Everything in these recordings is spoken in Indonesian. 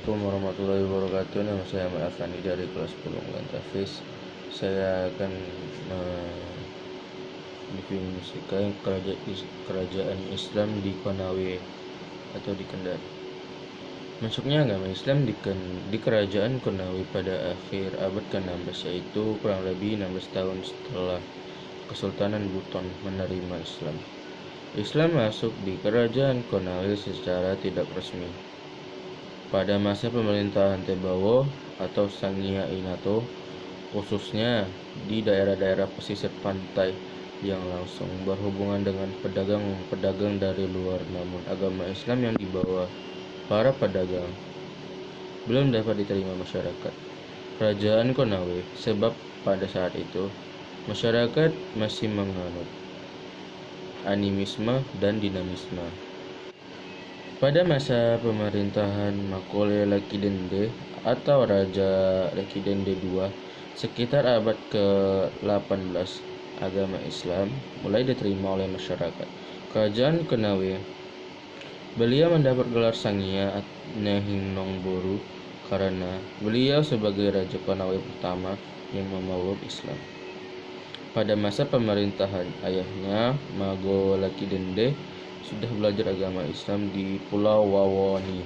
Assalamualaikum warahmatullahi wabarakatuh. Nama saya Ahmad Afandi dari kelas 10 Hafiz. Saya akan mendefinisikan kerajaan Islam di Konawe atau di Kendari. Masuknya agama Islam di kerajaan Konawe pada akhir abad ke-16, yaitu kurang lebih 16 tahun setelah Kesultanan Buton menerima Islam. Islam masuk di kerajaan Konawe secara tidak resmi pada masa pemerintahan Tebowo atau Sangia Inato, khususnya di daerah-daerah pesisir pantai yang langsung berhubungan dengan pedagang-pedagang dari luar. Namun agama Islam yang dibawa para pedagang belum dapat diterima masyarakat kerajaan Konawe, sebab pada saat itu masyarakat masih menganut animisme dan dinamisme. Pada masa pemerintahan Makole Lakidende atau Raja Lakidende II sekitar abad ke-18, agama Islam mulai diterima oleh masyarakat kerajaan Konawe. Beliau mendapat gelar Sangia Nehingongboru karena beliau sebagai Raja Konawe pertama yang memeluk Islam. Pada masa pemerintahan ayahnya, Mago Lakidende, sudah belajar agama Islam di Pulau Wawoni.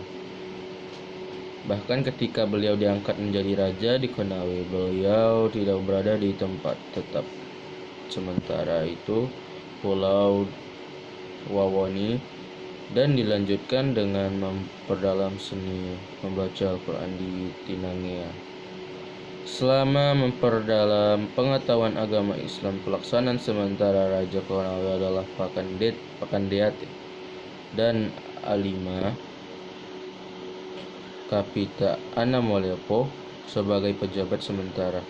Bahkan ketika beliau diangkat menjadi raja di Konawe, beliau tidak berada di tempat tetap. Sementara itu, Pulau Wawoni dan dilanjutkan dengan memperdalam seni membaca Al-Quran di Tinangea. Selama memperdalam pengetahuan agama Islam, pelaksanaan sementara Raja Konawe adalah Pakandeate dan Alima Kapita Anamolepo sebagai pejabat sementara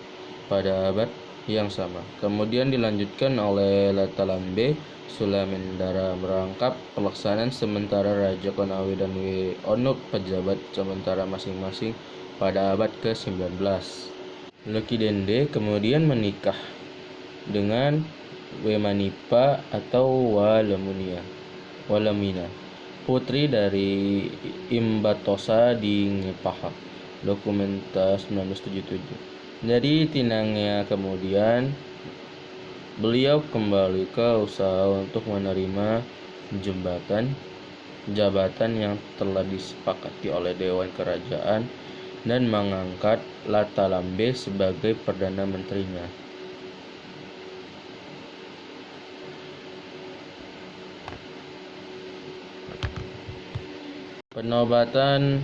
pada abad yang sama. Kemudian dilanjutkan oleh Latalambe Sulamendara merangkap pelaksanaan sementara Raja Konawe dan Onuk pejabat sementara masing-masing pada abad ke-19. Lakidende kemudian menikah dengan Wemanipa atau Walamina, putri dari Imbatosa di Ngepaha, Dokumenta 1977. Dari Tinangea kemudian beliau kembali ke usaha untuk menerima jabatan yang telah disepakati oleh Dewan Kerajaan dan mengangkat Latalambe sebagai Perdana Menterinya. Penobatan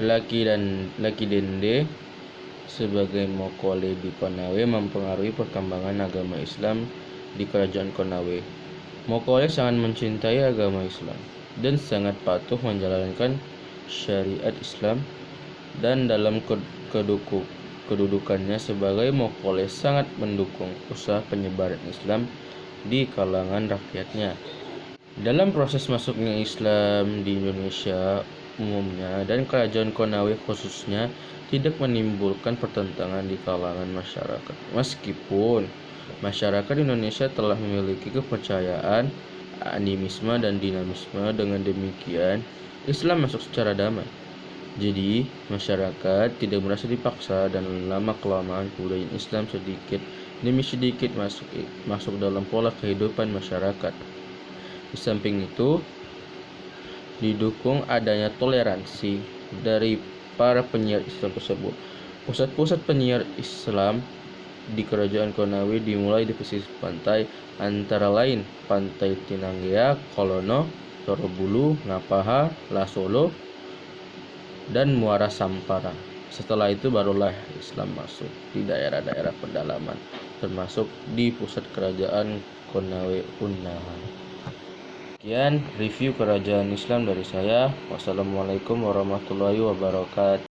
Lakidende sebagai Mokole di Konawe mempengaruhi perkembangan agama Islam di kerajaan Konawe. Mokole sangat mencintai agama Islam dan sangat patuh menjalankan syariat Islam, dan dalam kedudukannya sebagai Mokole sangat mendukung usaha penyebaran Islam di kalangan rakyatnya. Dalam proses masuknya Islam di Indonesia umumnya dan kerajaan Konawe khususnya tidak menimbulkan pertentangan di kalangan masyarakat. Meskipun masyarakat Indonesia telah memiliki kepercayaan animisme dan dinamisme, dengan demikian Islam masuk secara damai. Jadi masyarakat tidak merasa dipaksa, dan lama-kelamaan kebudayaan Islam sedikit demi sedikit masuk dalam pola kehidupan masyarakat. Di samping itu, didukung adanya toleransi dari para penyiar Islam tersebut. Pusat-pusat penyiar Islam di kerajaan Konawe dimulai di pesisir pantai, antara lain Pantai Tinangea, Kolono, Torobulu, Ngapaha, Lasolo, dan Muara Sampara. Setelah itu barulah Islam masuk di daerah-daerah pedalaman, termasuk di pusat kerajaan Konawe Unaha. Sekian review kerajaan Islam dari saya. Wassalamualaikum warahmatullahi wabarakatuh.